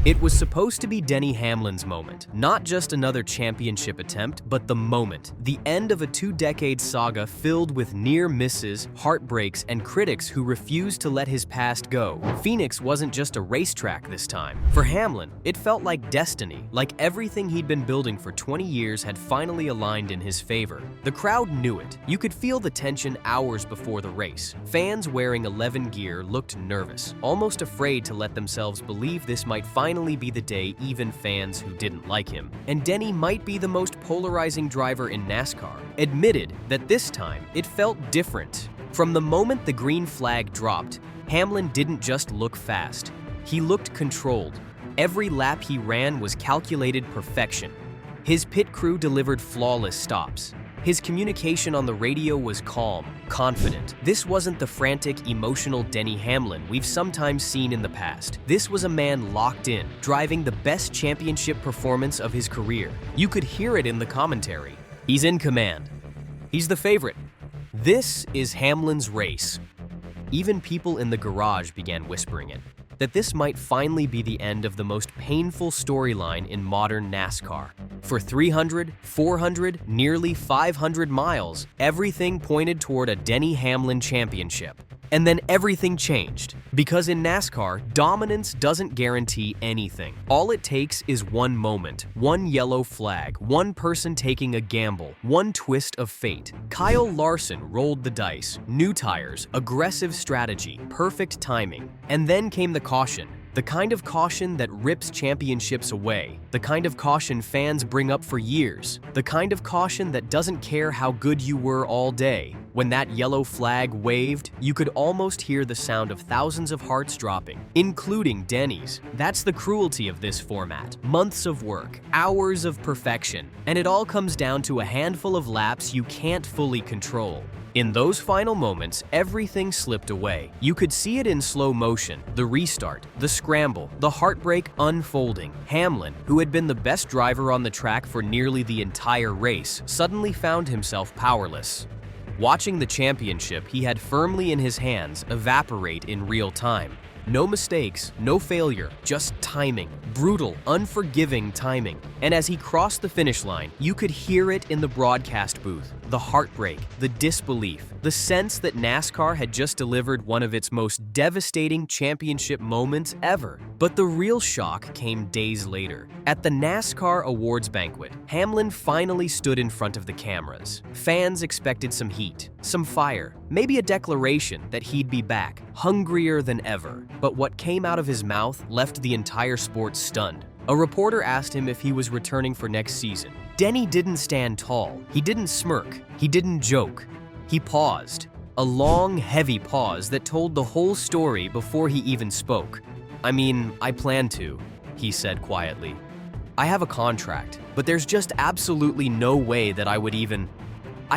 It was supposed to be Denny Hamlin's moment, not just another championship attempt, but the moment, the end of a two-decade saga filled with near misses, heartbreaks, and critics who refused to let his past go. Phoenix wasn't just a racetrack this time. For Hamlin, it felt like destiny, like everything he'd been building for 20 years had finally aligned in his favor. The crowd knew it. You could feel the tension hours before the race. Fans wearing 11 gear looked nervous, almost afraid to let themselves believe this might finally be the day even fans who didn't like him, and Denny might be the most polarizing driver in NASCAR, admitted that this time it felt different. From the moment the green flag dropped, Hamlin didn't just look fast. He looked controlled. Every lap he ran was calculated perfection. His pit crew delivered flawless stops. His communication on the radio was calm, confident. This wasn't the frantic, emotional Denny Hamlin we've sometimes seen in the past. This was a man locked in, driving the best championship performance of his career. You could hear it in the commentary. He's in command. He's the favorite. This is Hamlin's race. Even people in the garage began whispering it, that this might finally be the end of the most painful storyline in modern NASCAR. For 300, 400, nearly 500 miles, everything pointed toward a Denny Hamlin championship. And then everything changed. Because in NASCAR, dominance doesn't guarantee anything. All it takes is one moment, one yellow flag, one person taking a gamble, one twist of fate. Kyle Larson rolled the dice, new tires, aggressive strategy, perfect timing. And then came the caution. The kind of caution that rips championships away. The kind of caution fans bring up for years. The kind of caution that doesn't care how good you were all day. When that yellow flag waved, you could almost hear the sound of thousands of hearts dropping, including Denny's. That's the cruelty of this format. Months of work, hours of perfection, and it all comes down to a handful of laps you can't fully control. In those final moments, everything slipped away. You could see it in slow motion, the restart, the scramble, the heartbreak unfolding. Hamlin, who had been the best driver on the track for nearly the entire race, suddenly found himself powerless. Watching the championship he had firmly in his hands evaporate in real time. No mistakes, no failure, just timing. Brutal, unforgiving timing. And as he crossed the finish line, you could hear it in the broadcast booth. The heartbreak, the disbelief, the sense that NASCAR had just delivered one of its most devastating championship moments ever. But the real shock came days later. At the NASCAR Awards banquet, Hamlin finally stood in front of the cameras. Fans expected some heat, some fire, maybe a declaration that he'd be back, hungrier than ever. But what came out of his mouth left the entire sport stunned. A reporter asked him if he was returning for next season. Denny didn't stand tall. He didn't smirk. He didn't joke. He paused. A long, heavy pause that told the whole story before he even spoke. "I mean, I plan to," he said quietly. "I have a contract, but there's just absolutely no way that I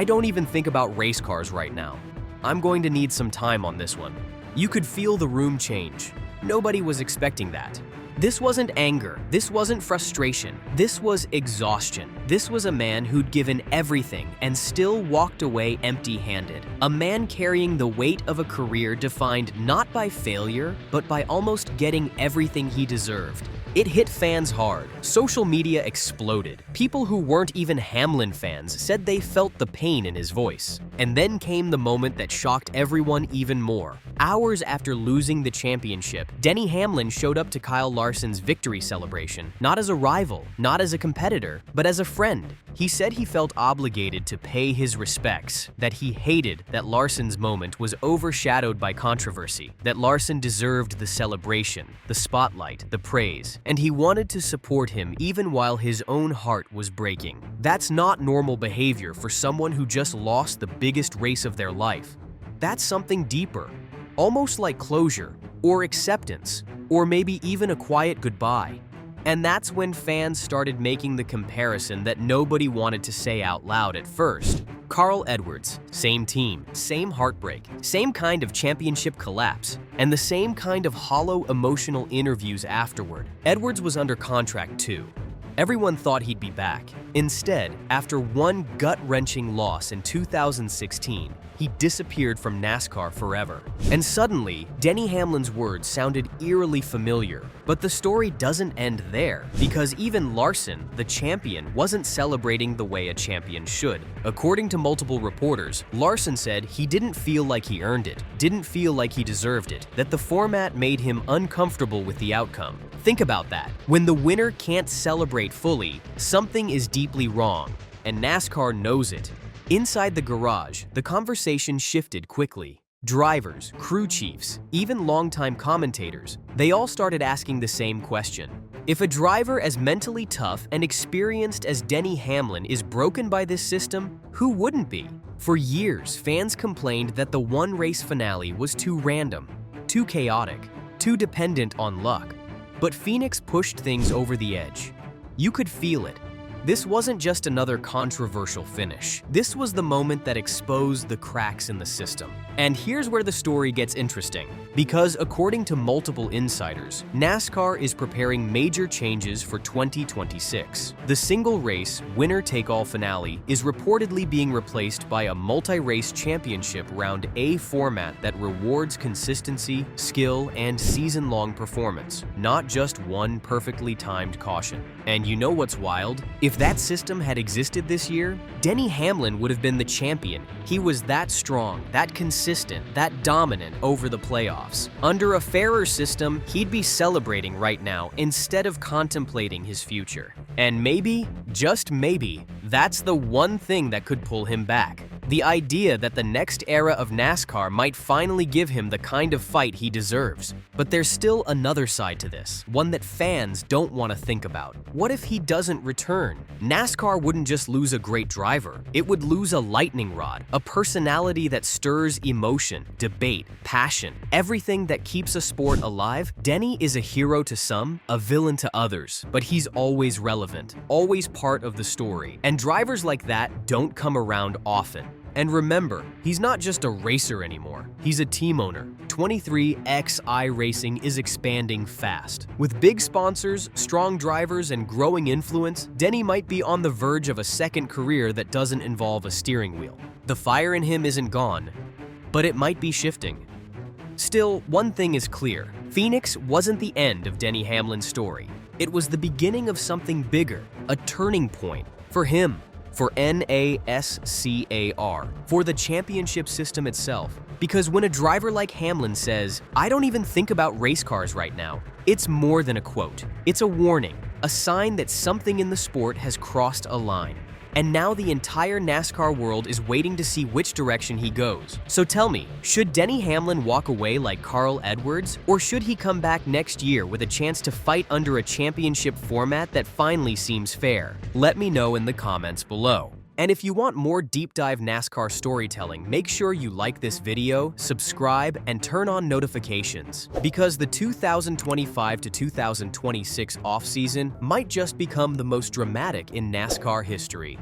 don't even think about race cars right now. I'm going to need some time on this one." You could feel the room change. Nobody was expecting that. This wasn't anger. This wasn't frustration. This was exhaustion. This was a man who'd given everything and still walked away empty-handed. A man carrying the weight of a career defined not by failure, but by almost getting everything he deserved. It hit fans hard. Social media exploded. People who weren't even Hamlin fans said they felt the pain in his voice. And then came the moment that shocked everyone even more. Hours after losing the championship, Denny Hamlin showed up to Kyle Larson's victory celebration, not as a rival, not as a competitor, but as a friend. He said he felt obligated to pay his respects, that he hated that Larson's moment was overshadowed by controversy, that Larson deserved the celebration, the spotlight, the praise, and he wanted to support him even while his own heart was breaking. That's not normal behavior for someone who just lost the biggest race of their life. That's something deeper, almost like closure, or acceptance, or maybe even a quiet goodbye. And that's when fans started making the comparison that nobody wanted to say out loud at first. Carl Edwards, same team, same heartbreak, same kind of championship collapse, and the same kind of hollow emotional interviews afterward. Edwards was under contract too. Everyone thought he'd be back. Instead, after one gut-wrenching loss in 2016, he disappeared from NASCAR forever. And suddenly, Denny Hamlin's words sounded eerily familiar. But the story doesn't end there, because even Larson, the champion, wasn't celebrating the way a champion should. According to multiple reporters, Larson said he didn't feel like he earned it, didn't feel like he deserved it, that the format made him uncomfortable with the outcome. Think about that. When the winner can't celebrate fully, something is deeply wrong, and NASCAR knows it. Inside the garage, the conversation shifted quickly. Drivers, crew chiefs, even longtime commentators, they all started asking the same question. If a driver as mentally tough and experienced as Denny Hamlin is broken by this system, who wouldn't be? For years, fans complained that the one-race finale was too random, too chaotic, too dependent on luck. But Phoenix pushed things over the edge. You could feel it. This wasn't just another controversial finish. This was the moment that exposed the cracks in the system. And here's where the story gets interesting. Because according to multiple insiders, NASCAR is preparing major changes for 2026. The single-race, winner-take-all finale is reportedly being replaced by a multi-race championship Round A format that rewards consistency, skill, and season-long performance, not just one perfectly timed caution. And you know what's wild? If that system had existed this year, Denny Hamlin would have been the champion. He was that strong, that consistent, that dominant over the playoffs. Under a fairer system, he'd be celebrating right now instead of contemplating his future. And maybe, just maybe, that's the one thing that could pull him back. The idea that the next era of NASCAR might finally give him the kind of fight he deserves. But there's still another side to this, one that fans don't want to think about. What if he doesn't return? NASCAR wouldn't just lose a great driver, it would lose a lightning rod, a personality that stirs emotion, debate, passion, everything that keeps a sport alive. Denny is a hero to some, a villain to others, but he's always relevant, always part of the story. And drivers like that don't come around often. And remember, he's not just a racer anymore, he's a team owner. 23XI Racing is expanding fast. With big sponsors, strong drivers, and growing influence, Denny might be on the verge of a second career that doesn't involve a steering wheel. The fire in him isn't gone, but it might be shifting. Still, one thing is clear. Phoenix wasn't the end of Denny Hamlin's story. It was the beginning of something bigger, a turning point for him, for NASCAR, for the championship system itself. Because when a driver like Hamlin says, "I don't even think about race cars right now," it's more than a quote. It's a warning, a sign that something in the sport has crossed a line. And now the entire NASCAR world is waiting to see which direction he goes. So tell me, should Denny Hamlin walk away like Carl Edwards? Or should he come back next year with a chance to fight under a championship format that finally seems fair? Let me know in the comments below. And if you want more deep dive NASCAR storytelling, make sure you like this video, subscribe, and turn on notifications. Because the 2025 to 2026 offseason might just become the most dramatic in NASCAR history.